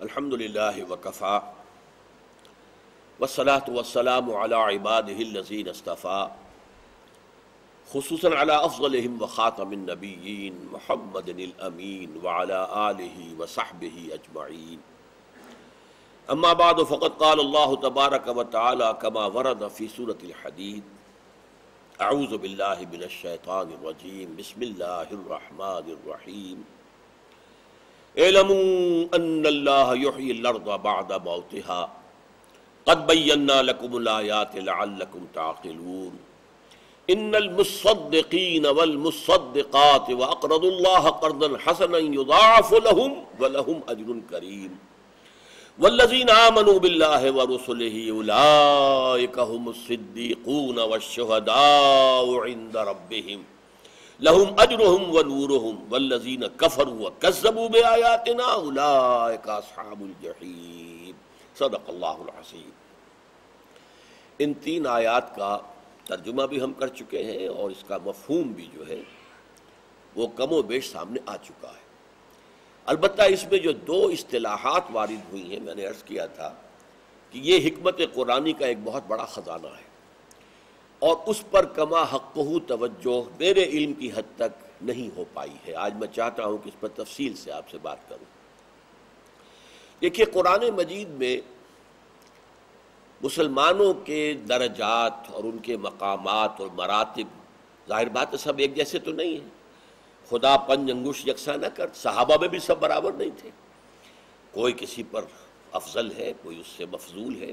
الحمد للہ وکفا والصلاة والسلام علی عبادہ الذین اصطفیٰ خصوصاً علی افضلہم وخاتم النبیین محمد الامین وعلی آلہ وصحبہ اجمعین اما بعد فقد قال اللہ تبارک وتعالی کما ورد فی سورۃ الحدید اعوذ باللہ من الشیطان الرجیم بسم اللہ الرحمن الرحیم اعلموا ان اللہ یحیی الارض بعد موتها قد بینا لکم الآیات لعلکم تعقلون ان المصدقین والمصدقات واقرضوا اللہ قرضا حسنا یضاعف لهم ولهم اجر کریم والذین آمنوا باللہ ورسلہ اولئک هم الصدیقون والشہداء عند ربہم لهم اجرهم ونورهم والذین کفروا وکذبوا بآیاتنا اولئک اصحاب الجحیم صدق اللہ العظیم۔ ان تین آیات کا ترجمہ بھی ہم کر چکے ہیں اور اس کا مفہوم بھی جو ہے وہ کم و بیش سامنے آ چکا ہے۔ البتہ اس میں جو دو اصطلاحات وارد ہوئی ہیں، میں نے عرض کیا تھا کہ یہ حکمت قرآنی کا ایک بہت بڑا خزانہ ہے اور اس پر کما حقہ توجہ میرے علم کی حد تک نہیں ہو پائی ہے۔ آج میں چاہتا ہوں کہ اس پر تفصیل سے آپ سے بات کروں۔ دیکھیے، قرآن مجید میں مسلمانوں کے درجات اور ان کے مقامات اور مراتب ظاہر بات ہے سب ایک جیسے تو نہیں ہیں۔ خدا پنج انگوش یکساں نہ کر، صحابہ میں بھی سب برابر نہیں تھے، کوئی کسی پر افضل ہے، کوئی اس سے مفضول ہے۔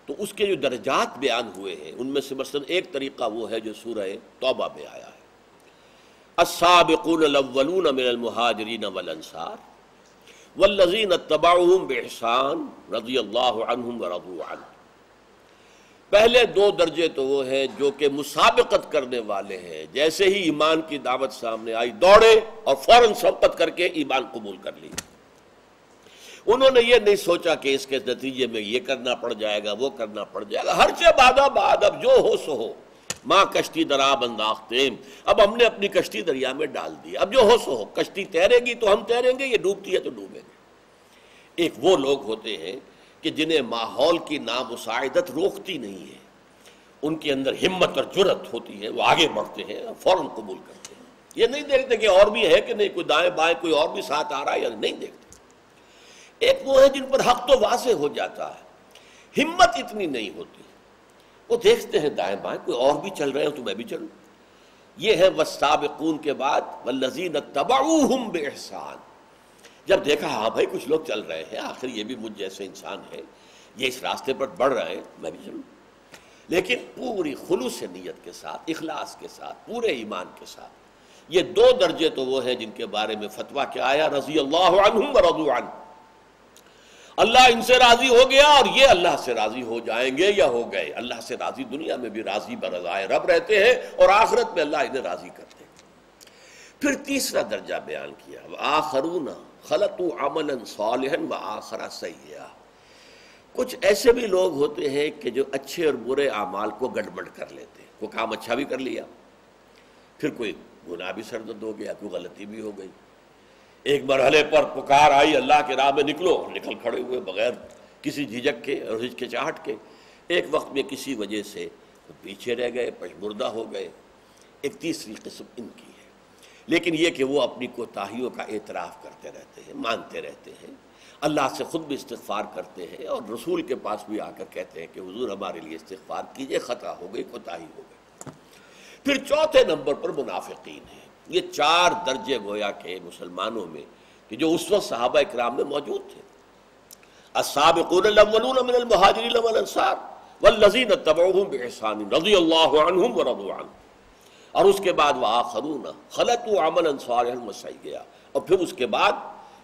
تو اس کے جو درجات بیان ہوئے ہیں ان میں سے مثلا ایک طریقہ وہ ہے جو سورہ توبہ میں آیا ہے، السابقون الاولون من المہاجرین والانصار والذین اتبعوہم باحسان رضی اللہ عنہم ورضوا عنہ۔ پہلے دو درجے تو وہ ہیں جو کہ مسابقت کرنے والے ہیں، جیسے ہی ایمان کی دعوت سامنے آئی دوڑے اور فوراً سبقت کر کے ایمان قبول کر لی۔ انہوں نے یہ نہیں سوچا کہ اس کے نتیجے میں یہ کرنا پڑ جائے گا، وہ کرنا پڑ جائے گا، ہر سے بعد اب جو ہو سو ہو، ماں کشتی درآب انداختیم، اب ہم نے اپنی کشتی دریا میں ڈال دی، اب جو ہو سو ہو، کشتی تیرے گی تو ہم تیریں گے، یہ ڈوبتی ہے تو ڈوبیں گے۔ ایک وہ لوگ ہوتے ہیں کہ جنہیں ماحول کی نامساعدت روکتی نہیں ہے، ان کے اندر ہمت اور جرأت ہوتی ہے، وہ آگے بڑھتے ہیں اور فوراً قبول کرتے ہیں، یہ نہیں دیکھتے کہ اور بھی ہے کہ نہیں، کوئی دائیں بائیں کوئی اور بھی ساتھ آ رہا ہے یا نہیں دیکھتے۔ ایک وہ ہے جن پر حق تو واضح ہو جاتا ہے، ہمت اتنی نہیں ہوتی، وہ دیکھتے ہیں دائیں بائیں کوئی اور بھی چل رہے ہیں تو میں بھی چلوں۔ یہ ہے والسابقون کے بعد والذین اتبعوہم باحسان۔ جب دیکھا ہاں بھائی کچھ لوگ چل رہے ہیں، آخر یہ بھی مجھ جیسے انسان ہے، یہ اس راستے پر بڑھ رہے ہیں، میں بھی چلوں، لیکن پوری خلوص نیت کے ساتھ، اخلاص کے ساتھ، پورے ایمان کے ساتھ۔ یہ دو درجے تو وہ ہیں جن کے بارے میں فتویٰ کیا آیا، رضی اللہ عنہم ورضوا عنہ، اللہ ان سے راضی ہو گیا اور یہ اللہ سے راضی ہو جائیں گے یا ہو گئے۔ اللہ سے راضی دنیا میں بھی راضی برضائے رب رہتے ہیں اور آخرت میں اللہ انہیں راضی کرتے ہیں۔ پھر تیسرا درجہ بیان کیا، وآخرون خلطوا عملا صالحا وآخر سیئا۔ کچھ ایسے بھی لوگ ہوتے ہیں کہ جو اچھے اور برے اعمال کو گڑبڑ کر لیتے ہیں، کوئی کام اچھا بھی کر لیا، پھر کوئی گناہ بھی سرزد ہو گیا، کوئی غلطی بھی ہو گئی۔ ایک مرحلے پر پکار آئی اللہ کے راہ میں نکلو، نکل کھڑے ہوئے بغیر کسی جھجک کے اور ہچکچاہٹ کے۔ ایک وقت میں کسی وجہ سے پیچھے رہ گئے، پشمردہ ہو گئے۔ ایک تیسری قسم ان کی ہے، لیکن یہ کہ وہ اپنی کوتاہیوں کا اعتراف کرتے رہتے ہیں، مانتے رہتے ہیں، اللہ سے خود بھی استغفار کرتے ہیں اور رسول کے پاس بھی آ کر کہتے ہیں کہ حضور ہمارے لیے استغفار کیجئے، خطا ہو گئی، کوتاہی ہو گئی۔ پھر چوتھے نمبر پر منافقین ہیں۔ یہ چار درجے گویا کہ مسلمانوں میں کہ جو اس وقت صحابہ اکرام میں موجود تھے، السابقون الاولون من المہاجرین والانصار والذین اتبعوہم باحسان رضی اللہ عنہم ورضوا عنہ، اور اس کے بعد وآخرون خلطوا عملا صالحا وسیئا، اور پھر اس کے بعد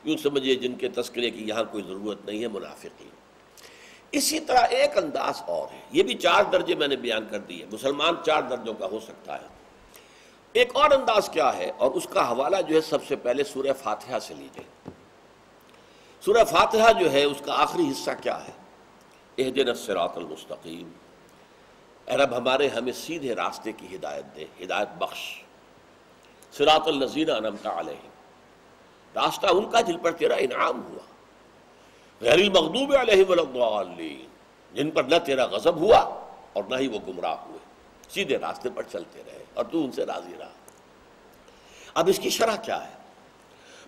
یوں سمجھیے جن کے تذکرے کی یہاں کوئی ضرورت نہیں ہے، منافقین۔ اسی طرح ایک انداز اور ہے، یہ بھی چار درجے میں نے بیان کر دیے، مسلمان چار درجوں کا ہو سکتا ہے۔ ایک اور انداز کیا ہے، اور اس کا حوالہ جو ہے سب سے پہلے سورہ فاتحہ سے لیجئے۔ سورہ فاتحہ جو ہے اس کا آخری حصہ کیا ہے، اہدنا الصراط المستقیم، اے رب ہمارے ہمیں سیدھے راستے کی ہدایت دے، ہدایت بخش، صراط الذین انعمت علیہم، راستہ ان کا جن پر تیرا انعام ہوا۔ غیر المغضوب علیہم ولا الضالین، جن پر نہ تیرا غضب ہوا اور نہ ہی وہ گمراہ ہوئے، سیدھے راستے پر چلتے رہے اور تو ان سے راضی رہا۔ اب اس کی شرح کیا ہے؟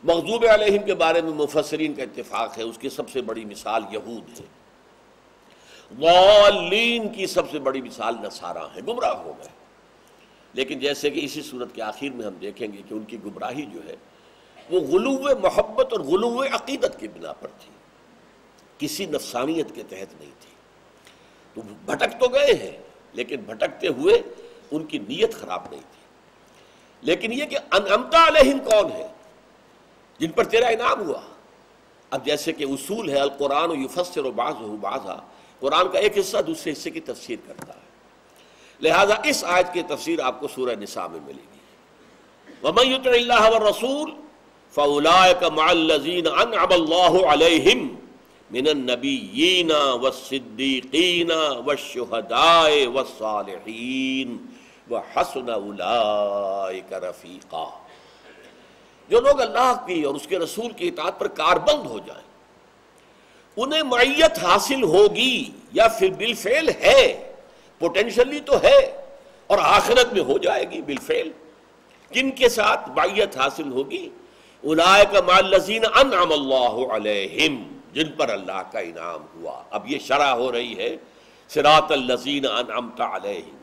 مغضوب علیہم کے بارے میں مفسرین کا اتفاق ہے، اس کی سب سے بڑی مثال یہود ہے، ضالین کی سب سے بڑی مثال نصارہ ہیں، گمراہ ہو گئے۔ لیکن جیسے کہ اسی صورت کے آخر میں ہم دیکھیں گے کہ ان کی گمراہی جو ہے وہ غلو محبت اور غلو عقیدت کی بنا پر تھی، کسی نفسانیت کے تحت نہیں تھی۔ تو بھٹک تو گئے ہیں، لیکن بھٹکتے ہوئے ان کی نیت خراب نہیں تھی۔ لیکن یہ کہ انعمت علیہم کون ہے؟ جن پر تیرا انعام ہوا۔ اب جیسے کہ اصول ہے القرآن یفسر بعضہ بعضا، قرآن کا ایک حصہ دوسرے حصے کی تفسیر کرتا ہے، لہذا اس آیت کی تفسیر آپ کو سورہ نساء میں ملے گی۔ وَمَن يُطِعِ اللَّهَ وَالرَّسُولَ فَأُولَٰئِكَ مَعَ الَّذِينَ أَنْعَمَ اللَّهُ عَلَيْهِمْ مِنَ النَّبِيِّينَ وَالصِّدِّيقِينَ وَالشُّهَدَاءِ وَالصَّالِحِينَ وَحَسُنَ أُولَٰئِكَ رَفِيقًا۔ جو لوگ اللہ کی اور اس کے رسول کی اطاعت پر کاربند ہو جائیں، انہیں معیت حاصل ہوگی، یا پھر بالفعل ہے، پوٹینشلی تو ہے اور آخرت میں ہو جائے گی بالفعل۔ کن کے ساتھ معیت حاصل ہوگی؟ اولئک مع الذین انعم اللہ علیہم، جن پر اللہ کا انعام ہوا۔ اب یہ شرح ہو رہی ہے صراط الذین انعمت علیہم،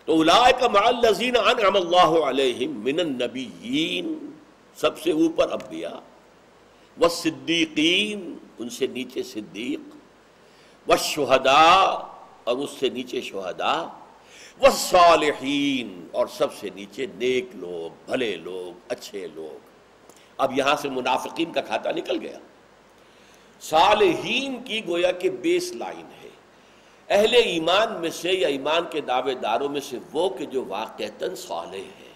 تو اولئک مع الذین انعم اللہ علیہم من النبیین، سب سے اوپر انبیاء، والصدیقین، ان سے نیچے صدیق، والشہداء، اور اس سے نیچے شہداء، والصالحین، اور سب سے نیچے نیک لوگ، بھلے لوگ، اچھے لوگ۔ اب یہاں سے منافقین کا کھاتا نکل گیا۔ صالحین کی گویا کہ بیس لائن ہے، اہل ایمان میں سے یا ایمان کے دعوے داروں میں سے وہ کہ جو واقعتاً صالح ہیں،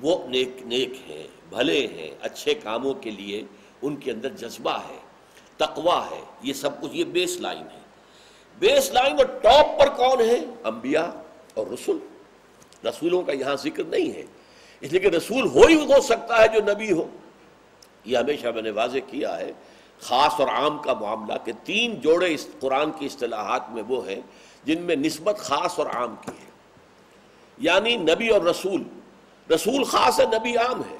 وہ نیک ہیں، بھلے ہیں، اچھے کاموں کے لیے ان کے اندر جذبہ ہے، تقویٰ ہے، یہ سب کچھ، یہ بیس لائن ہے۔ بیس لائن اور ٹاپ پر کون ہے؟ انبیاء اور رسول۔ رسولوں کا یہاں ذکر نہیں ہے، اس لیے کہ رسول ہو سکتا ہے جو نبی ہو۔ یہ ہمیشہ میں نے واضح کیا ہے، خاص اور عام کا معاملہ، کہ تین جوڑے اس قرآن کی اصطلاحات میں وہ ہیں جن میں نسبت خاص اور عام کی ہے، یعنی نبی اور رسول۔ رسول خاص ہے، نبی عام ہے۔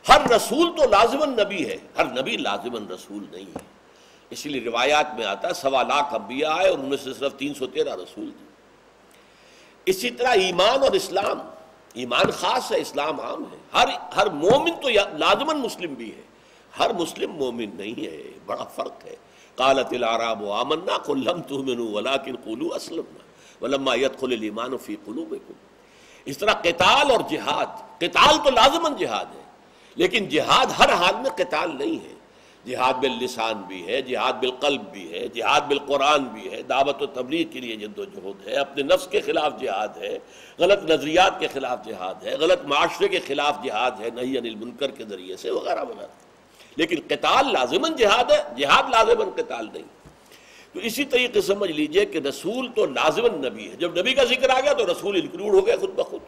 ہر رسول تو لازماً نبی ہے، ہر نبی لازماً رسول نہیں ہے۔ اسی لیے روایات میں آتا ہے 1.25 لاکھ انبیاء آئے اور ان میں سے صرف 313 رسول تھے۔ اسی طرح ایمان اور اسلام، ایمان خاص ہے، اسلام عام ہے۔ ہر مومن تو لازماً مسلم بھی ہے، ہر مسلم مومن نہیں ہے، بڑا فرق ہے۔ قالت الاعراب آمنا قل لم تؤمنوا ولكن قولوا اسلمنا ولما يدخل الايمان في قلوبكم۔ اس طرح قتال اور جہاد، قتال تو لازماً جہاد ہے، لیکن جہاد ہر حال میں قتال نہیں ہے۔ جہاد باللسان بھی ہے، جہاد بالقلب بھی ہے، جہاد بالقرآن بھی ہے، دعوت و تبلیغ کے لیے جد و جہد ہے، اپنے نفس کے خلاف جہاد ہے، غلط نظریات کے خلاف جہاد ہے، غلط معاشرے کے خلاف جہاد ہے، نہی عن المنکر کے ذریعے سے وغیرہ وغیرہ۔ لیکن قتال لازماً جہاد ہے، جہاد لازماً قتال نہیں۔ تو اسی طریقے سمجھ لیجئے کہ رسول تو لازماً نبی ہے، جب نبی کا ذکر آ گیا تو رسول انکلوڈ ہو گئے خود بخود،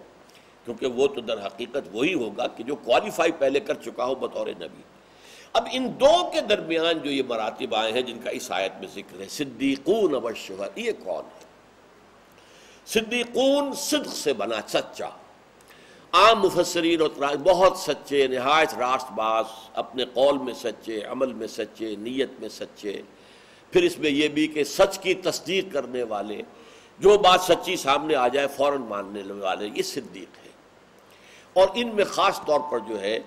کیونکہ وہ تو در حقیقت وہی ہوگا کہ جو کوالیفائی پہلے کر چکا ہو بطور نبی۔ اب ان دو کے درمیان جو یہ مراتب آئے ہیں جن کا اس آیت میں ذکر ہے، صدیقون و شہداء، یہ کون ہے؟ صدیقون صدق سے بنا، سچا۔ عام مفسرین اور بہت سچے، نہایت راست باز، اپنے قول میں سچے، عمل میں سچے، نیت میں سچے، پھر اس میں یہ بھی کہ سچ کی تصدیق کرنے والے، جو بات سچی سامنے آ جائے فوراً ماننے والے، یہ صدیق ہے۔ اور ان میں خاص طور پر جو ہے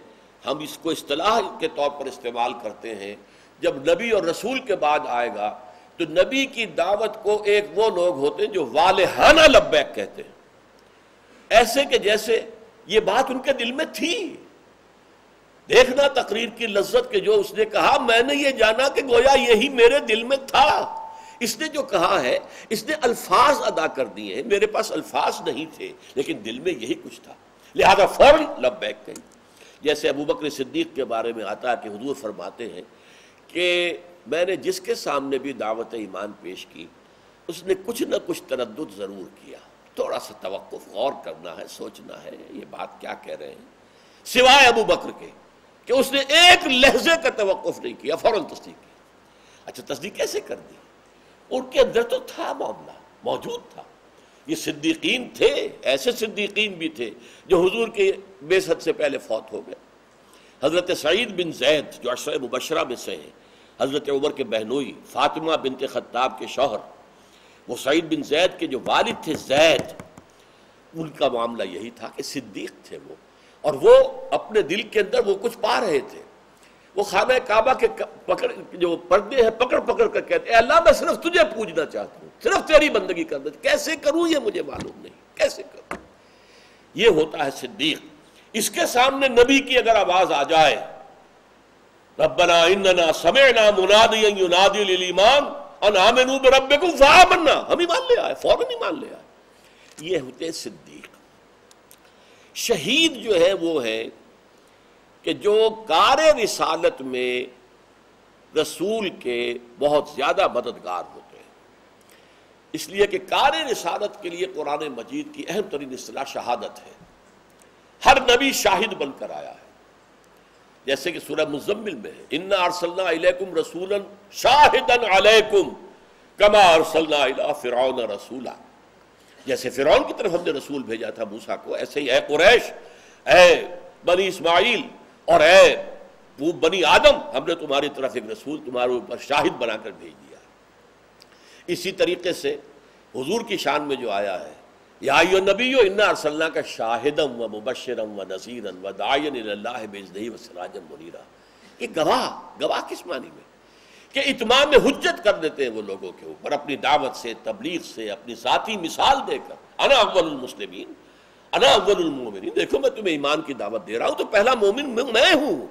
ہم اس کو اصطلاح کے طور پر استعمال کرتے ہیں، جب نبی اور رسول کے بعد آئے گا تو نبی کی دعوت کو ایک وہ لوگ ہوتے ہیں جو والہانہ لبیک کہتے ہیں، ایسے کہ جیسے یہ بات ان کے دل میں تھی۔ دیکھنا تقریر کی لذت کہ جو اس نے کہا، میں نے یہ جانا کہ گویا یہی میرے دل میں تھا۔ اس نے جو کہا ہے، اس نے الفاظ ادا کر دیے ہیں، میرے پاس الفاظ نہیں تھے لیکن دل میں یہی کچھ تھا، لہذا فوراً لبیک کہی۔ جیسے ابو بکر صدیق کے بارے میں آتا ہے کہ حضور فرماتے ہیں کہ میں نے جس کے سامنے بھی دعوت ایمان پیش کی، اس نے کچھ نہ کچھ تردد ضرور کیا، تھوڑا سا توقف، غور کرنا ہے، سوچنا ہے یہ بات کیا کہہ رہے ہیں، سوائے ابو بکر کے کہ اس نے ایک لہجے کا توقف نہیں کیا، فوراً تصدیق کی۔ اچھا تصدیق کیسے کر دی؟ ان کے اندر تو تھا معاملہ، موجود تھا. یہ صدیقین تھے، ایسے صدیقین بھی تھے جو حضور کے بعثت سے پہلے فوت ہو گئے. حضرت سعید بن زید جو عشرہ مبشرہ میں سے ہیں، حضرت عمر کے بہنوئی، فاطمہ بنت خطاب کے شوہر، وہ سعید بن زید کے جو والد تھے زید، ان کا معاملہ یہی تھا کہ صدیق تھے وہ، اور وہ اپنے دل کے اندر وہ کچھ پا رہے تھے. وہ خانہ کعبہ کے جو پردے ہیں پکڑ پکڑ کر کہتے ہیں اللہ میں صرف تجھے پوجنا چاہتا ہوں، صرف تیری بندگی کرنا. کیسے کروں یہ مجھے معلوم نہیں، کیسے کروں. یہ ہوتا ہے صدیق. اس کے سامنے نبی کی اگر آواز آ جائے ربنا اننا سمعنا منادیا ینادی للایمان ان آمنوا بربکم فآمنا، ہم ایمان لے آئے، فوراً ایمان لے آئے. یہ ہوتے صدیق. شہید جو ہے وہ ہے کہ جو کار رسالت میں رسول کے بہت زیادہ مددگار ہوتے ہیں. اس لیے کہ کار رسالت کے لیے قرآن مجید کی اہم ترین اصطلاح شہادت ہے. ہر نبی شاہد بن کر آیا ہے، جیسے کہ سورہ مزمل میں ہے انا ارسلنا الیکم رسولا شاہدا علیکم کما ارسلنا الی فرعون رسولا. جیسے فرعون کی طرف ہم نے رسول بھیجا تھا موسیٰ کو، ایسے ہی اے قریش، اے بنی اسماعیل اور اے بنی آدم، ہم نے تمہاری طرف ایک رسول تمہارے اوپر شاہد بنا کر بھیج دیا. اسی طریقے سے حضور کی شان میں جو آیا ہے یا ایھا النبی انا ارسلناک شاہدا و مبشرا و نذیرا و داعیا الی اللہ باذنہ و سراجا منیرا. یہ گواہ کس معنی میں کہ اتمام حجت کر دیتے ہیں وہ لوگوں کے اوپر اپنی دعوت سے، تبلیغ سے، اپنی ذاتی مثال دے کر. انا اول المسلمین انا اول المومنین، دیکھو میں تمہیں ایمان کی دعوت دے رہا ہوں تو پہلا مومن میں ہوں.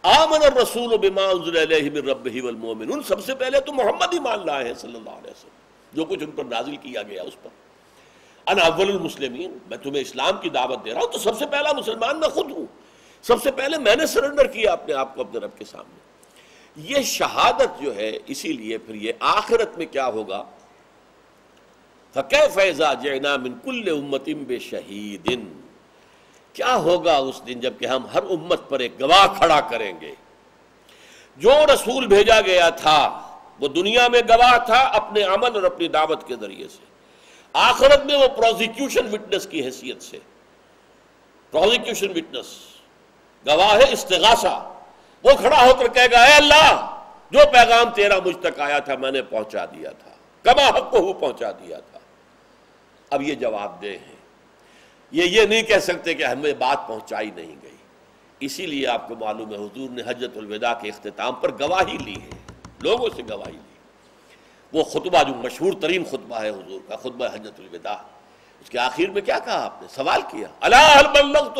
آمن الرسول بما انزل الیہ من ربہ والمؤمنون، سب سے پہلے تو محمد ایمان لائے ہیں صلی اللہ علیہ وسلم، جو کچھ ان پر نازل کیا گیا اس پر. انا اول المسلمین، میں تمہیں اسلام کی دعوت دے رہا ہوں تو سب سے پہلا مسلمان میں خود ہوں، سب سے پہلے میں نے سرنڈر کیا اپنے آپ کو اپنے رب کے سامنے. یہ شہادت جو ہے، اسی لیے پھر یہ آخرت میں کیا ہوگا فَكَيْفَ إِذَا جِئْنَا مِنْ كُلِّ أُمَّةٍ بِشَهِيدٍ، کیا ہوگا اس دن جب کہ ہم ہر امت پر ایک گواہ کھڑا کریں گے. جو رسول بھیجا گیا تھا وہ دنیا میں گواہ تھا اپنے عمل اور اپنی دعوت کے ذریعے سے، آخرت میں وہ پروزیکیوشن وٹنس کی حیثیت سے، پروزیکیوشن وٹنس گواہ استغاثہ، وہ کھڑا ہو کر کہے گا اے اللہ جو پیغام تیرا مجھ تک آیا تھا میں نے پہنچا دیا تھا، کما حق کو پہنچا دیا تھا. اب یہ جواب دہ ہیں، یہ نہیں کہہ سکتے کہ ہمیں بات پہنچائی نہیں گئی. اسی لیے آپ کو معلوم ہے حضور نے حجۃ الوداع کے اختتام پر گواہی لی ہے، لوگوں سے گواہی لی. وہ خطبہ جو مشہور ترین خطبہ ہے حضور کا، خطبہ حجۃ الوداع، اس کے آخر میں کیا کہا آپ نے؟ سوال کیا الا هل بلغت،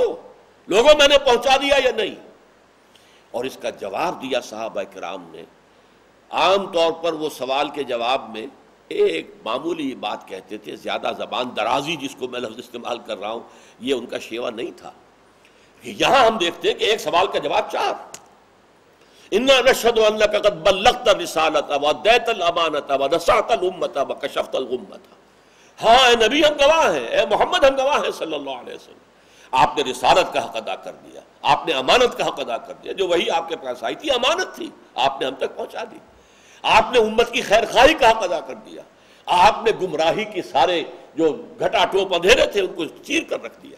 لوگوں میں نے پہنچا دیا یا نہیں؟ اور اس کا جواب دیا صحابہ کرام نے. عام طور پر وہ سوال کے جواب میں ایک معمولی بات کہتے تھے، زیادہ زبان درازی جس کو میں لفظ استعمال کر رہا ہوں یہ ان کا شیوا نہیں تھا. یہاں ہم دیکھتے ہیں کہ ایک سوال کا جواب 4. انا نشهد انک قد بلغت الرسالۃ وادیت الامانۃ ونصحت الامۃ وکشفت الغمۃ. ہاں اے نبی ہم گواہ ہیں، اے محمد ہم گواہ ہیں صلی اللہ علیہ وسلم، آپ نے رسالت کا حق ادا کر دیا، آپ نے امانت کا حق ادا کر دیا، جو وہی آپ کے پاس آئی تھی امانت تھی، آپ نے ہم تک پہنچا دی. آپ نے امت کی خیر خواہی کا حق ادا کر دیا، آپ نے گمراہی کے سارے جو گھٹا ٹوپ اندھیرے تھے ان کو چیر کر رکھ دیا.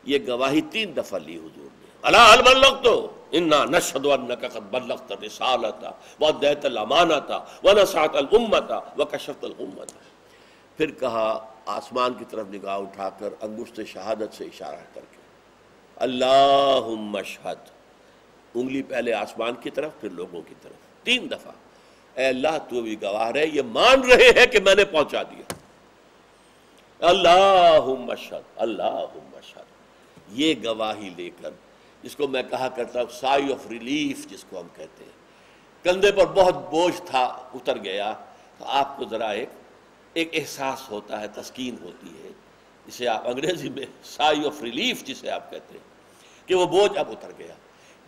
یہ گواہی 3 دفعہ لی حضور نے. الا هل بلغت انا نشهد انک قد بلغت الرسالۃ وادیت الامانۃ ونصحت الامۃ وکشفت الغمۃ. پھر کہا آسمان کی طرف نگاہ اٹھا کر انگشت شہادت سے اشارہ کر کے اللہم اشہد، انگلی پہلے آسمان کی طرف پھر لوگوں کی طرف 3 دفعہ. اے اللہ تو بھی گواہ رہے، یہ مان رہے ہیں کہ میں نے پہنچا دیا. اللہم اشہد اللہم اشہد. یہ گواہی لے کر، جس کو میں کہا کرتا ہوں سائی آف ریلیف جس کو ہم کہتے ہیں، کندھے پر بہت بوجھ تھا اتر گیا، تو آپ کو ذرا ایک احساس ہوتا ہے، تسکین ہوتی ہے، جسے آپ انگریزی میں سائی آف ریلیف جسے آپ کہتے ہیں کہ وہ بوجھ اب اتر گیا.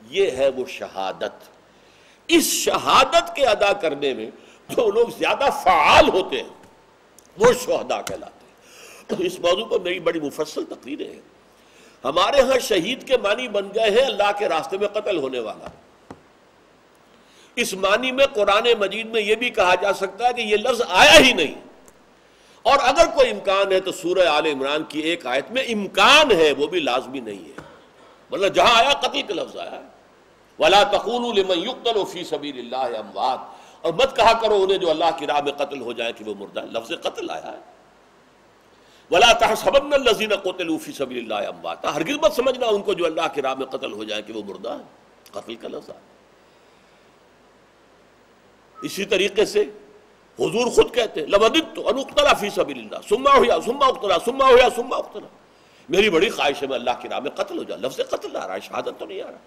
یہ ہے وہ شہادت. اس شہادت کے ادا کرنے میں جو لوگ زیادہ فعال ہوتے ہیں وہ شہداء کہلاتے ہیں. اس موضوع پر میری بڑی مفصل تقریریں ہیں. ہمارے ہاں شہید کے معنی بن گئے ہیں اللہ کے راستے میں قتل ہونے والا. اس معنی میں قرآن مجید میں یہ بھی کہا جا سکتا ہے کہ یہ لفظ آیا ہی نہیں، اور اگر کوئی امکان ہے تو سورہ آل عمران کی ایک آیت میں امکان ہے، وہ بھی لازمی نہیں ہے، مطلب جہاں آیا قتل کا لفظ آیا ہے، وَلَا تَقُولُوا لِمَنْ يُقْتَلُ فِي سَبِيلِ اللَّهِ أَمْوَاتٌ، اور مت کہا کرو انہیں جو اللہ کی راہ میں قتل ہو جائیں کہ وہ مردہ ہیں، لفظ قتل آیا ہے۔ وَلَا تَحْسَبَنَّ الَّذِينَ قُتِلُوا فِي سَبِيلِ اللَّهِ أَمْوَاتًا، ہرگز مت سمجھنا ان کو جو اللہ کی راہ میں قتل ہو جائیں کہ وہ مردہ ہیں، قتل کا لفظ آیا۔ اسی طریقے سے حضور خود کہتے ہیں لَوَدِدتُّ أَنْ أُقْتَلَ فِي سَبِيلِ اللَّهِ ثُمَّ أُحْيَا ثُمَّ أُقْتَلَ ثُمَّ أُحْيَا ثُمَّ أُقْتَلَ، میری بڑی خواہش ہے میں اللہ کی راہ میں قتل ہو جاؤں، لفظ قتل آ رہا ہے، شہادت تو نہیں آ رہا،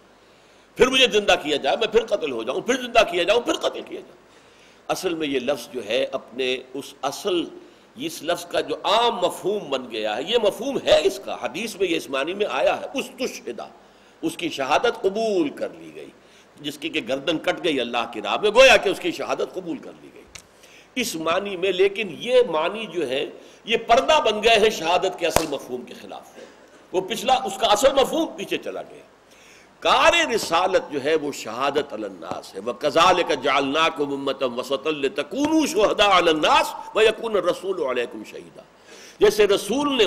پھر مجھے زندہ کیا جائے، میں پھر قتل ہو جاؤں، پھر زندہ کیا جاؤں، پھر قتل کیا جاؤں۔ اصل میں یہ لفظ جو ہے اپنے اس اصل اس لفظ کا جو عام مفہوم بن گیا ہے، یہ مفہوم ہے اس کا، حدیث میں یہ اس معنی میں آیا ہے، استشہدہ، اس کی شہادت قبول کر لی گئی، جس کی کہ گردن کٹ گئی اللہ کی راہ میں، گویا کہ اس کی شہادت قبول کر لی گئی اس معنی میں۔ لیکن یہ معنی جو ہے یہ پردہ بن گئے ہیں شہادت کے اصل مفہوم کے خلاف، وہ پچھلا اس کا اصل مفہوم پیچھے چلا گیا۔ کار رسالت جو ہے وہ شہادت علی الناس ہے، وَكَذَلِكَ جَعَلْنَاكُمْ أُمَّةً وَسَطًا لِتَكُونُوا شُهَدَاءَ عَلَى النَّاسِ وَيَكُونَ الرَّسُولُ عَلَيْكُمْ شَهِيدًا، جیسے رسول نے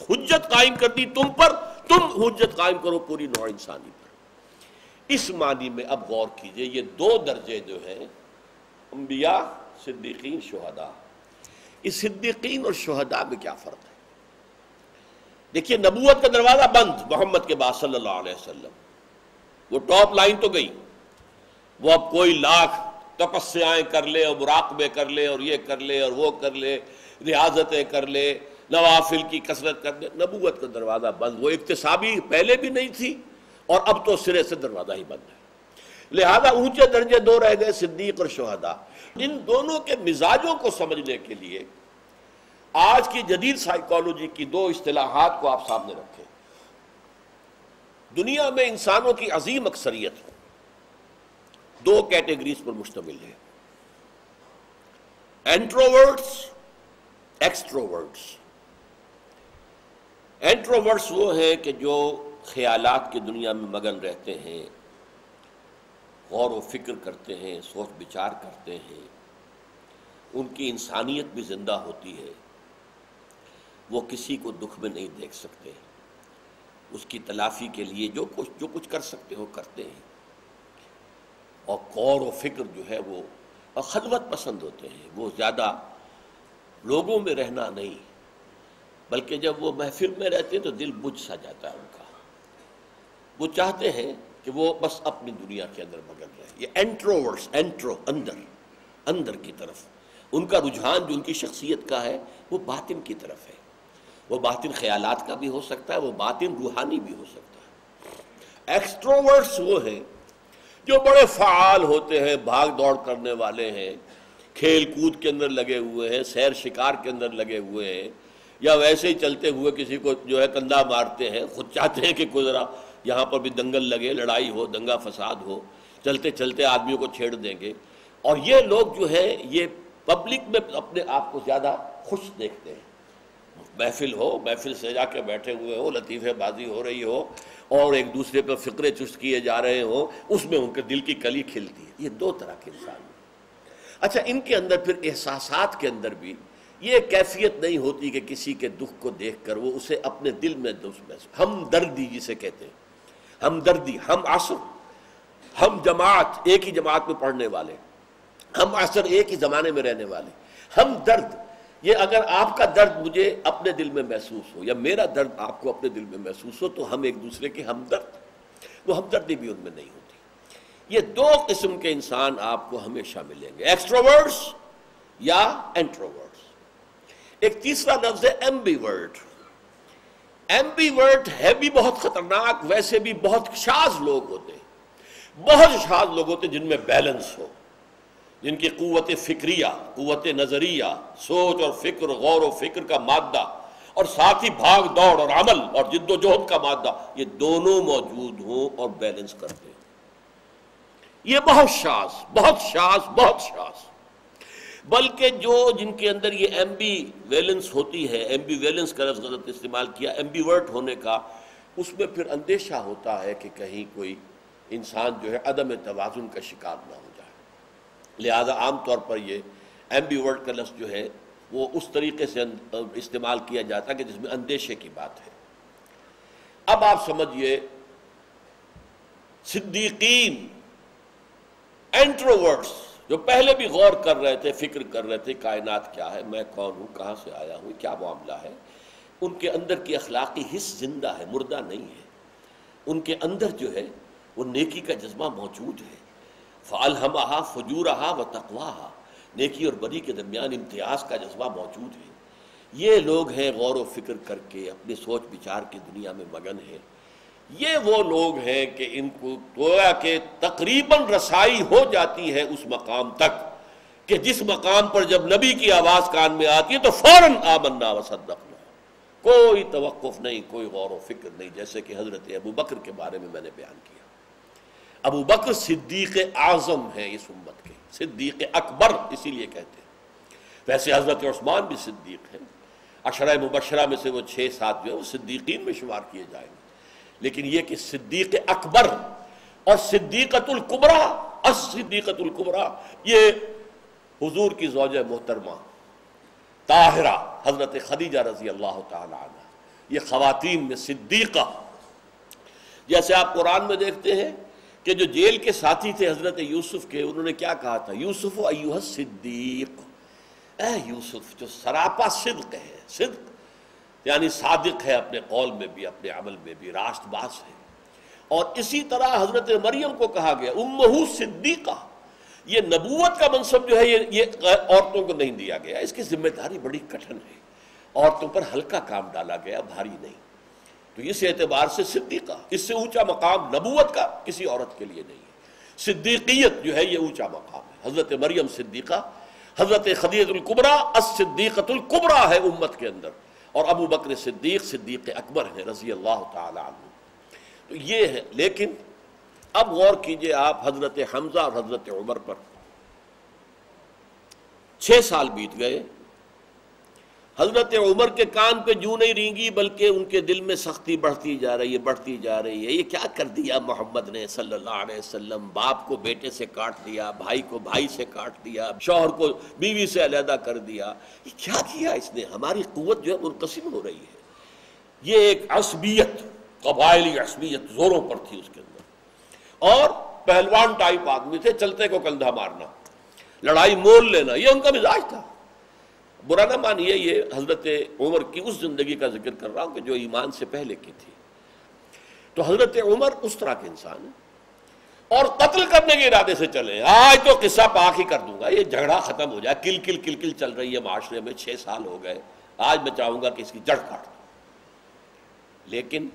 حجت قائم کر دی تم پر، تم حجت قائم کرو پوری نوع انسانی پر۔ اس معنی میں اب غور کیجئے، یہ دو درجے جو ہیں، انبیاء، صدیقین، شہداء، اس صدیقین اور شہداء میں کیا فرق ہے؟ دیکھیے نبوت کا دروازہ بند محمد کے بعد صلی اللہ علیہ وسلم، وہ ٹاپ لائن تو گئی، وہ اب کوئی لاکھ تپسیائیں کر لے اور مراقبے کر لے اور یہ کر لے اور وہ کر لے، ریاضتیں کر لے، نوافل کی کثرت کر لے، نبوت کا دروازہ بند، وہ اکتسابی پہلے بھی نہیں تھی اور اب تو سرے سے دروازہ ہی بند ہے۔ لہذا اونچے درجے دو رہ گئے، صدیق اور شہداء۔ ان دونوں کے مزاجوں کو سمجھنے کے لیے آج کی جدید سائیکالوجی کی دو اصطلاحات کو آپ سامنے رکھیں۔ دنیا میں انسانوں کی عظیم اکثریت دو کیٹیگریز پر مشتمل ہے، انٹروورٹس، ایکسٹروورٹس۔ انٹروورٹس وہ ہیں کہ جو خیالات کی دنیا میں مگن رہتے ہیں، غور و فکر کرتے ہیں، سوچ بچار کرتے ہیں، ان کی انسانیت بھی زندہ ہوتی ہے، وہ کسی کو دکھ میں نہیں دیکھ سکتے، اس کی تلافی کے لیے جو کچھ کر سکتے ہو کرتے ہیں، اور غور و فکر جو ہے وہ اور خلوت پسند ہوتے ہیں، وہ زیادہ لوگوں میں رہنا نہیں، بلکہ جب وہ محفل میں رہتے ہیں تو دل بجھ سا جاتا ہے ان کا، وہ چاہتے ہیں کہ وہ بس اپنی دنیا کے اندر مگن رہے۔ یہ انٹروورٹس، انٹرو، اندر کی طرف، ان کا رجحان جو ان کی شخصیت کا ہے وہ باطن کی طرف ہے، وہ باطن خیالات کا بھی ہو سکتا ہے، وہ باطن روحانی بھی ہو سکتا ہے۔ ایکسٹروورٹس وہ ہیں جو بڑے فعال ہوتے ہیں، بھاگ دوڑ کرنے والے ہیں، کھیل کود کے اندر لگے ہوئے ہیں، سیر شکار کے اندر لگے ہوئے ہیں، یا ویسے ہی چلتے ہوئے کسی کو جو ہے کندھا مارتے ہیں، خود چاہتے ہیں کہ گزرا یہاں پر بھی دنگل لگے، لڑائی ہو، دنگا فساد ہو، چلتے چلتے آدمیوں کو چھیڑ دیں گے۔ اور یہ لوگ جو ہے یہ پبلک میں اپنے آپ کو زیادہ خوش دیکھتے ہیں، محفل ہو، محفل سے جا کے بیٹھے ہوئے ہو، لطیفے بازی ہو رہی ہو اور ایک دوسرے پہ فقرے چست کیے جا رہے ہوں، اس میں ان کے دل کی کلی کھلتی ہے۔ یہ دو طرح کے انسان ہیں۔ اچھا، ان کے اندر پھر احساسات کے اندر بھی یہ کیفیت نہیں ہوتی کہ کسی کے دکھ کو دیکھ کر وہ اسے اپنے دل میں ہمدردی جسے کہتے ہیں، ہمدردی، ہم عصر، ہم جماعت، ایک ہی جماعت میں پڑھنے والے، ہم عصر، ایک ہی زمانے میں رہنے والے، ہم درد، یہ اگر آپ کا درد مجھے اپنے دل میں محسوس ہو یا میرا درد آپ کو اپنے دل میں محسوس ہو تو ہم ایک دوسرے کے ہمدرد، وہ ہمدردی بھی ان میں نہیں ہوتی۔ یہ دو قسم کے انسان آپ کو ہمیشہ ملیں گے، ایکسٹروورٹس یا انٹروورٹس۔ ایک تیسرا لفظ ہے ایمبیورٹ۔ ایمبیورٹ ہے بھی بہت خطرناک، ویسے بھی بہت شاذ لوگ ہوتے ہیں، بہت شاذ لوگ ہوتے ہیں جن میں بیلنس ہو، جن کی قوت فکریہ، قوت نظریہ، سوچ اور فکر، غور و فکر کا مادہ، اور ساتھ ہی بھاگ دوڑ اور عمل اور جد و جہد کا مادہ، یہ دونوں موجود ہوں اور بیلنس کرتے ہیں۔ یہ بہت شاذ، بہت شاذ، بہت شاذ۔ بلکہ جن کے اندر یہ ایمبی ویلنس ہوتی ہے، ایمبی ویلنس کا لفظ غلط استعمال کیا، ایمبیورٹ ہونے کا، اس میں پھر اندیشہ ہوتا ہے کہ کہیں کوئی انسان جو ہے عدم توازن کا شکار نہ ہو جائے۔ لہذا عام طور پر یہ ایمبی ورڈ کا لفظ جو ہے وہ اس طریقے سے استعمال کیا جاتا ہے کہ جس میں اندیشے کی بات ہے۔ اب آپ سمجھئے صدیقین، انٹروورٹس جو پہلے بھی غور کر رہے تھے، فکر کر رہے تھے کائنات کیا ہے، میں کون ہوں، کہاں سے آیا ہوں، کیا معاملہ ہے، ان کے اندر کی اخلاقی حس زندہ ہے، مردہ نہیں ہے۔ ان کے اندر جو ہے وہ نیکی کا جذبہ موجود ہے۔ فَأَلْهَمَهَا فُجُورَهَا وَتَقْوَاهَا، نیکی اور بدی کے درمیان امتیاز کا جذبہ موجود ہے۔ یہ لوگ ہیں غور و فکر کر کے اپنی سوچ بچار کی دنیا میں مگن ہیں۔ یہ وہ لوگ ہیں کہ ان کو گویا کہ تقریباً رسائی ہو جاتی ہے اس مقام تک کہ جس مقام پر جب نبی کی آواز کان میں آتی ہے تو فوراً آمنا وصدقنا، کوئی توقف نہیں، کوئی غور و فکر نہیں، جیسے کہ حضرت ابو بکر کے بارے میں نے بیان کیا۔ ابو بکر صدیق اعظم ہیں اس امت کے، صدیق اکبر اسی لیے کہتے ہیں۔ ویسے حضرت عثمان بھی صدیق ہیں، عشرہ مبشرہ میں سے وہ 6-7 جو ہے وہ صدیقین میں شمار کیے جائیں گے، لیکن یہ کہ صدیق اکبر اور صدیقۃ الکبریٰ، الصدیقۃ الکبریٰ، یہ حضور کی زوجہ محترمہ طاہرہ حضرت خدیجہ رضی اللہ تعالی عنہ، یہ خواتین میں صدیقہ۔ جیسے آپ قرآن میں دیکھتے ہیں کہ جو جیل کے ساتھی تھے حضرت یوسف کے، انہوں نے کیا کہا تھا؟ یوسف ایھا الصدیق، اے یوسف جو سراپا صدق ہے، صدق یعنی صادق ہے اپنے قول میں بھی، اپنے عمل میں بھی، راست باز ہے۔ اور اسی طرح حضرت مریم کو کہا گیا امہ صدیقہ، یہ نبوت کا منصب جو ہے یہ عورتوں کو نہیں دیا گیا، اس کی ذمہ داری بڑی کٹھن ہے، عورتوں پر ہلکا کام ڈالا گیا، بھاری نہیں۔ تو اس اعتبار سے صدیقہ، اس سے اونچا مقام نبوت کا کسی عورت کے لیے نہیں ہے۔ صدیقیت جو ہے یہ اونچا مقام ہے۔ حضرت مریم صدیقہ، حضرت خدیجہ الکبریٰ الصدیقۃ الکبریٰ ہے امت کے اندر، اور ابو بکر صدیق صدیق اکبر ہیں رضی اللہ تعالی عنہ۔ تو یہ ہے، لیکن اب غور کیجئے آپ حضرت حمزہ اور حضرت عمر پر۔ 6 سال بیت گئے، حضرت عمر کے کان پہ جوں نہیں رینگی بلکہ ان کے دل میں سختی بڑھتی جا رہی ہے، بڑھتی جا رہی ہے۔ یہ کیا کر دیا محمد نے صلی اللہ علیہ وسلم، باپ کو بیٹے سے کاٹ دیا، بھائی کو بھائی سے کاٹ دیا، شوہر کو بیوی سے علیحدہ کر دیا، یہ کیا کیا اس نے؟ ہماری قوت جو ہے منقسم ہو رہی ہے۔ یہ ایک عصبیت، قبائلی عصبیت زوروں پر تھی اس کے اندر، اور پہلوان ٹائپ آدمی تھے، چلتے کو کندھا مارنا، لڑائی مول لینا، یہ ان کا مزاج تھا۔ برا نہ مانیے، یہ حضرت عمر کی اس زندگی کا ذکر کر رہا ہوں کہ جو ایمان سے پہلے کی تھی۔ تو حضرت عمر اس طرح کے انسان ہیں، اور قتل کرنے کے ارادے سے چلے، آج تو قصہ پاک ہی کر دوں گا، یہ جھگڑا ختم ہو جائے، کل کل چل رہی ہے معاشرے میں، 6 سال ہو گئے، آج میں چاہوں گا کہ اس کی جڑ کاٹ دوں۔ لیکن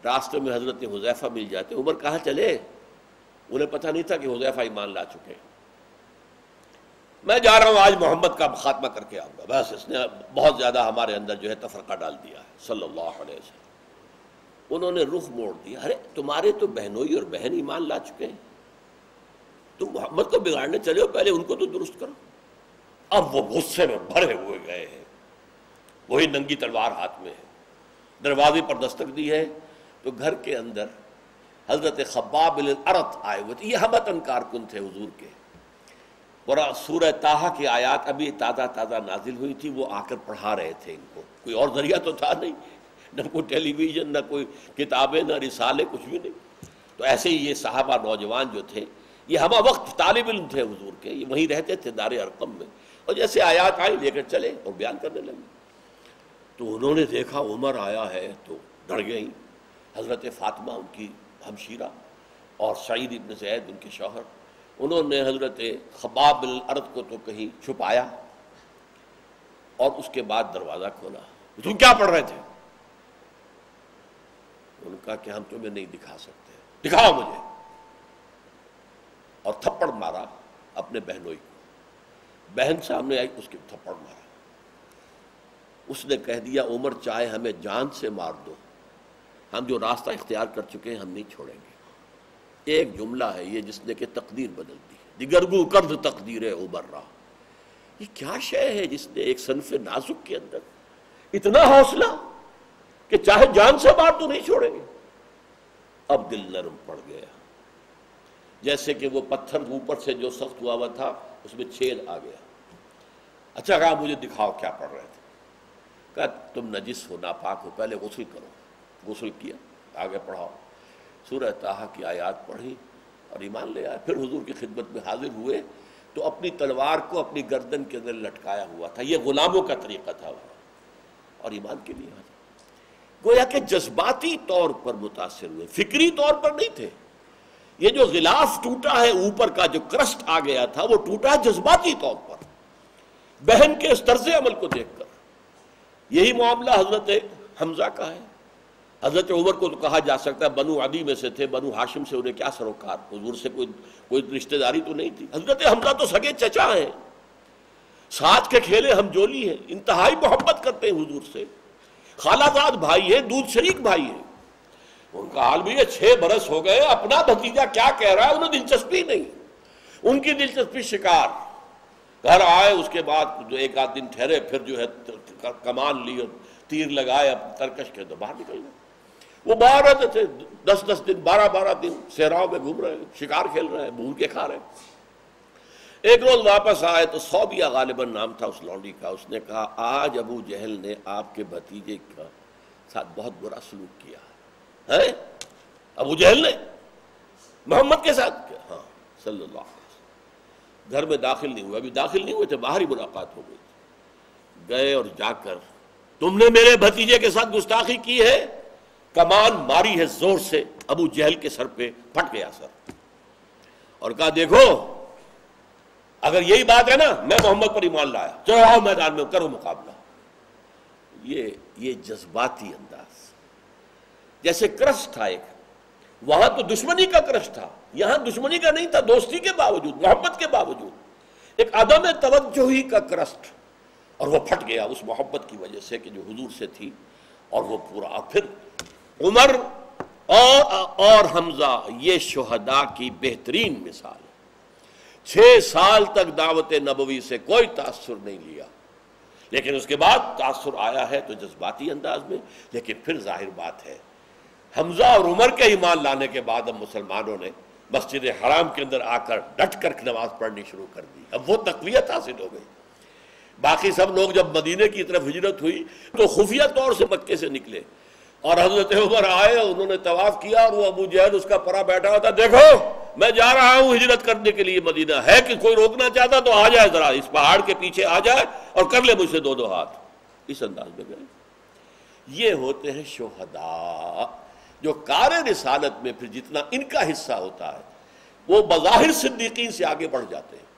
راستے میں حضرت حذیفہ مل جاتے، عمر کہاں چلے؟ انہیں پتہ نہیں تھا کہ حذیفہ ایمان لا چکے۔ میں جا رہا ہوں آج محمد کا خاتمہ کر کے آؤں گا، بس اس نے بہت زیادہ ہمارے اندر جو ہے تفرقہ ڈال دیا ہے صلی اللہ علیہ وسلم۔ انہوں نے رخ موڑ دیا، ارے تمہارے تو بہنوئی اور بہن ایمان لا چکے ہیں، تم محمد کو بگاڑنے چلے ہو، پہلے ان کو تو درست کرو۔ اب وہ غصے میں بھرے ہوئے گئے ہیں، وہی ننگی تلوار ہاتھ میں ہے، دروازے پر دستک دی ہے تو گھر کے اندر حضرت خباب بن الارت آئے ہوئے تھے، یہ ہمتاً کارکن تھے حضور کے، اور سورہ طٰہٰ کی آیات ابھی تازہ نازل ہوئی تھی، وہ آ کر پڑھا رہے تھے ان کو، کوئی اور ذریعہ تو تھا نہیں، نہ کوئی ٹیلی ویژن، نہ کوئی کتابیں، نہ رسالے، کچھ بھی نہیں۔ تو ایسے ہی یہ صحابہ نوجوان جو تھے یہ ہمہ وقت طالب علم تھے حضور کے، یہ وہیں رہتے تھے دار ارقم میں، اور جیسے آیات آئی لے کر چلے اور بیان کرنے لگے۔ تو انہوں نے دیکھا عمر آیا ہے تو ڈر گئیں، حضرت فاطمہ ان کی ہمشیرہ اور سعید ابن زید ان کے شوہر، انہوں نے حضرت خباب بن الارت کو تو کہیں چھپایا، اور اس کے بعد دروازہ کھولا۔ تم کیا پڑھ رہے تھے؟ ان کا کہ ہم تمہیں نہیں دکھا سکتے، دکھاؤ مجھے، اور تھپڑ مارا اپنے بہنوئی کو، بہن سامنے آئی، اس کے تھپڑ مارا۔ اس نے کہہ دیا عمر چاہے ہمیں جان سے مار دو، ہم جو راستہ اختیار کر چکے ہیں ہم نہیں چھوڑیں گے۔ ایک جملہ ہے یہ جس نے کہ تقدیر بدل دی، دیگرگو کرد تقدیر عمر را۔ یہ کیا شے ہے جس نے ایک صنف نازک کے اندر اتنا حوصلہ کہ چاہے جان سے مار تو نہیں چھوڑیں گے۔ اب دل نرم پڑ گیا، جیسے کہ وہ پتھر اوپر سے جو سخت ہوا تھا اس میں چھید آ گیا. اچھا کہا مجھے دکھاؤ کیا پڑھ رہے تھے. کہا تم نجس ہو، ناپاک ہو، پہلے غسل کرو. غسل کیا، آگے پڑھاؤ. سورہ طٰہٰ کی آیات پڑھی اور ایمان لے آئے. پھر حضور کی خدمت میں حاضر ہوئے تو اپنی تلوار کو اپنی گردن کے اندر لٹکایا ہوا تھا. یہ غلاموں کا طریقہ تھا اور ایمان کے لیے حاضر. گویا کہ جذباتی طور پر متاثر ہوئے، فکری طور پر نہیں تھے. یہ جو غلاف ٹوٹا ہے اوپر کا، جو کرسٹ آ گیا تھا، وہ ٹوٹا ہے جذباتی طور پر، بہن کے اس طرز عمل کو دیکھ کر. یہی معاملہ حضرت حمزہ کا ہے. حضرت عمر کو تو کہا جا سکتا ہے بنو عدی میں سے تھے، بنو ہاشم سے انہیں کیا سروکار، حضور سے کوئی رشتہ داری تو نہیں تھی. حضرت حمزہ تو سگے چچا ہیں، ساتھ کے کھیلے ہم جولی ہیں، انتہائی محبت کرتے ہیں حضور سے، خالہ زاد بھائی ہیں، دودھ شریک بھائی ہیں. ان کا حال بھی ہے 6 برس ہو گئے، اپنا بھتیجا کیا کہہ رہا ہے انہیں دلچسپی نہیں. ان کی دلچسپی شکار. گھر آئے اس کے بعد جو ایک آدھ دن ٹھہرے، پھر جو ہے کمان لی اور تیر لگائے ترکش کے تو باہر نکل گئے. وہ باہر رہتے تھے 10 دن 12 دن صحراؤں میں گھوم رہے، شکار کھیل رہے ہیں، بھون کے کھا رہے. ایک روز واپس آئے تو صوبیہ غالباً نام تھا اس لونڈی کا. اس نے کہا آج ابو جہل نے آپ کے بھتیجے کا ساتھ بہت برا سلوک کیا ہے. ابو جہل نے محمد کے ساتھ کیا؟ ہاں صلی اللہ علیہ وسلم. گھر میں داخل نہیں ہوئے، ابھی داخل نہیں ہوئے تھے، باہر ہی ملاقات ہو گئی. گئے اور جا کر تم نے میرے بھتیجے کے ساتھ گستاخی کی ہے. کمان ماری ہے زور سے، ابو جہل کے سر پہ پھٹ گیا سر، اور کہا دیکھو اگر یہی بات ہے نا میں محمد پر ایمان لایا، چلو آؤ میدان میں کرو مقابلہ. یہ جذباتی انداز. جیسے کرش تھا ایک، وہاں تو دشمنی کا کرش تھا، یہاں دشمنی کا نہیں تھا، دوستی کے باوجود، محبت کے باوجود ایک عدم توجہی کا کرسٹ، اور وہ پھٹ گیا اس محبت کی وجہ سے کہ جو حضور سے تھی. اور وہ پورا پھر عمر اور حمزہ یہ شہداء کی بہترین مثال ہے. 6 سال تک دعوت نبوی سے کوئی تاثر نہیں لیا، لیکن اس کے بعد تاثر آیا ہے تو جذباتی انداز میں. لیکن پھر ظاہر بات ہے حمزہ اور عمر کے ایمان لانے کے بعد اب مسلمانوں نے مسجد حرام کے اندر آ کر ڈٹ کر نماز پڑھنی شروع کر دی. اب وہ تقویت حاصل ہو گئی. باقی سب لوگ جب مدینے کی طرف ہجرت ہوئی تو خفیہ طور سے مکے سے نکلے، اور حضرت عمر آئے، انہوں نے طواف کیا، اور وہ ابو جہل اس کا پرا بیٹھا ہوا تھا. دیکھو میں جا رہا ہوں ہجرت کرنے کے لیے مدینہ، ہے کہ کوئی روکنا چاہتا تو آ جائے، ذرا اس پہاڑ کے پیچھے آ جائے اور کر لے مجھ سے 2 ہاتھ. اس انداز میں گئے. یہ ہوتے ہیں شہداء جو کار رسالت میں پھر جتنا ان کا حصہ ہوتا ہے وہ بظاہر صدیقین سے آگے بڑھ جاتے ہیں،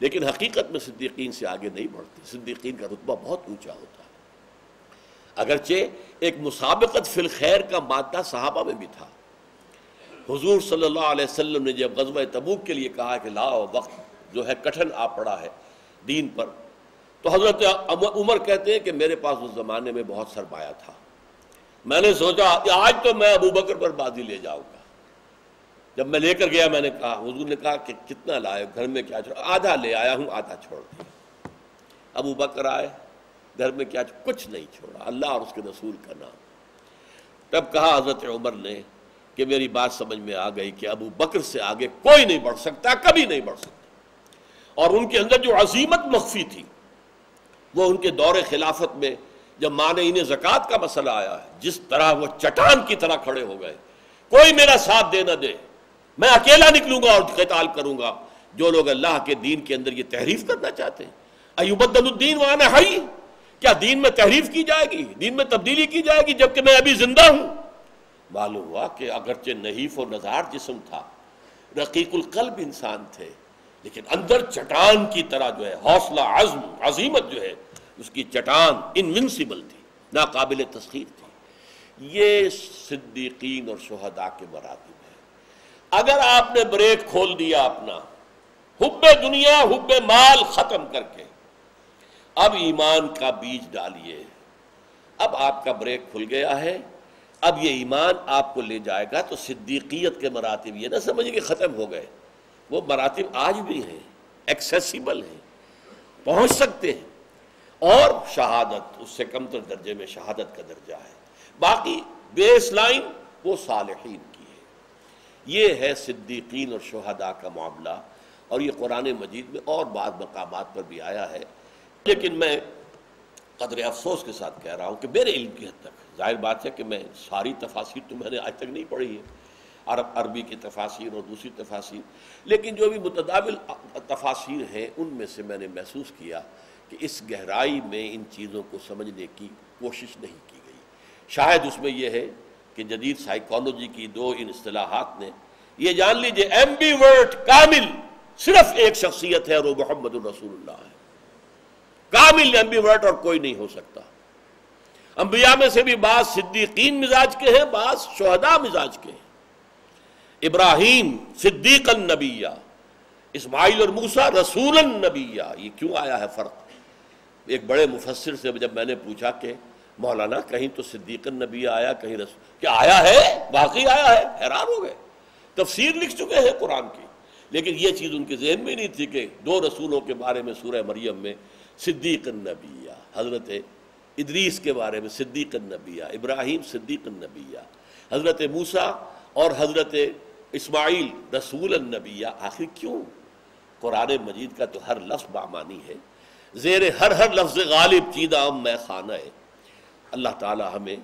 لیکن حقیقت میں صدیقین سے آگے نہیں بڑھتے. صدیقین کا رتبہ بہت اونچا ہوتا ہے. اگرچہ ایک مسابقت فی الخیر کا مادہ صحابہ میں بھی تھا. حضور صلی اللہ علیہ وسلم نے جب غزوہ تبوک کے لیے کہا کہ لاؤ وقت جو ہے کٹھن آ پڑا ہے دین پر، تو حضرت عمر کہتے ہیں کہ میرے پاس اس زمانے میں بہت سرمایہ تھا، میں نے سوچا کہ آج تو میں ابو بکر پر بازی لے جاؤں گا. جب میں لے کر گیا میں نے کہا، حضور نے کہا کہ کتنا لائے، گھر میں کیا چھوڑا؟ آدھا لے آیا ہوں، آدھا چھوڑ دیا. ابو بکر آئے، گھر میں کیا کچھ نہیں چھوڑا، اللہ اور اس کے رسول کا نام. تب کہا حضرت عمر نے کہ میری بات سمجھ میں آ گئی کہ ابو بکر سے آگے کوئی نہیں بڑھ سکتا، کبھی نہیں بڑھ سکتا. اور ان کے اندر جو عظیمت مخفی تھی وہ ان کے دور خلافت میں جب مانع زکوٰۃ کا مسئلہ آیا ہے، جس طرح وہ چٹان کی طرح کھڑے ہو گئے، کوئی میرا ساتھ دے نہ دے، میں اکیلا نکلوں گا اور قتال کروں گا. جو لوگ اللہ کے دین کے اندر یہ تحریف کرنا چاہتے ہیں، ایبدل الدین وانا حی، کیا دین میں تحریف کی جائے گی، دین میں تبدیلی کی جائے گی جبکہ میں ابھی زندہ ہوں؟ معلوم ہوا کہ اگرچہ نحیف و نزار جسم تھا، رقیق القلب انسان تھے، لیکن اندر چٹان کی طرح جو ہے حوصلہ، عزم، عظیمت جو ہے اس کی چٹان انونسیبل تھی، ناقابل تسخیر تھی. یہ صدیقین اور شہداء کے مراتب ہیں. اگر آپ نے بریک کھول دیا اپنا، حب دنیا حب مال ختم کر کے، اب ایمان کا بیج ڈالیے. اب آپ کا بریک کھل گیا ہے، اب یہ ایمان آپ کو لے جائے گا تو صدیقیت کے مراتب، یہ نہ سمجھیں کہ ختم ہو گئے، وہ مراتب آج بھی ہیں، ایکسیسیبل ہیں، پہنچ سکتے ہیں. اور شہادت اس سے کمتر درجے میں شہادت کا درجہ ہے. باقی بیس لائن وہ صالحین کی ہے. یہ ہے صدیقین اور شہداء کا معاملہ، اور یہ قرآن مجید میں اور بعض مقامات پر بھی آیا ہے۔ لیکن میں قدر افسوس کے ساتھ کہہ رہا ہوں کہ میرے علم کی حد تک، ظاہر بات ہے کہ میں ساری تفاسیر تو میں نے آج تک نہیں پڑھی ہے، عربی کی تفاسیر اور دوسری تفاسیر، لیکن جو بھی متداول تفاسیر ہیں ان میں سے میں نے محسوس کیا کہ اس گہرائی میں ان چیزوں کو سمجھنے کی کوشش نہیں کی گئی۔ شاید اس میں یہ ہے کہ جدید سائیکالوجی کی دو ان اصطلاحات نے، یہ جان لیجئے ایمبی ورٹ کامل صرف ایک شخصیت ہے اور وہ محمد الرسول اللہ ہے، کامل ایمبی ورٹ اور کوئی نہیں ہو سکتا۔ انبیاء میں سے بھی بعض صدیقین مزاج کے ہیں، بعض شہداء مزاج کے ہیں۔ ابراہیم صدیق النبیہ، اسماعیل اور موسیٰ رسول النبیہ۔ یہ کیوں آیا ہے فرق؟ ایک بڑے مفسر سے جب میں نے پوچھا کہ مولانا کہیں تو صدیق النبی آیا، کہیں رسول، کیا آیا ہے؟ واقعی آیا ہے؟ حیران ہو گئے۔ تفسیر لکھ چکے ہیں قرآن کی، لیکن یہ چیز ان کے ذہن میں نہیں تھی کہ دو رسولوں کے بارے میں سورہ مریم میں صدیق النبیہ، حضرت ادریس کے بارے میں صدیق النبیہ، ابراہیم صدیق النبیہ، حضرت موسیٰ اور حضرت اسماعیل رسول النبیہ۔ آخر کیوں؟ قرآن مجید کا تو ہر لفظ بامانی ہے، زیر ہر لفظ غالب چیدہ میں خانہ ہے۔ اللہ تعالی ہمیں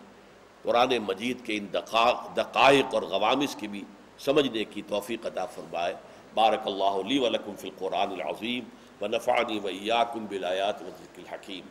قرآن مجید کے ان دقائق اور غوامض کی بھی سمجھنے کی توفیق عطا فرمائے۔ بارک اللہ لی و لکم فی القرآن العظیم ونفعنی و ایاکم بالآیات والذکر الحکیم۔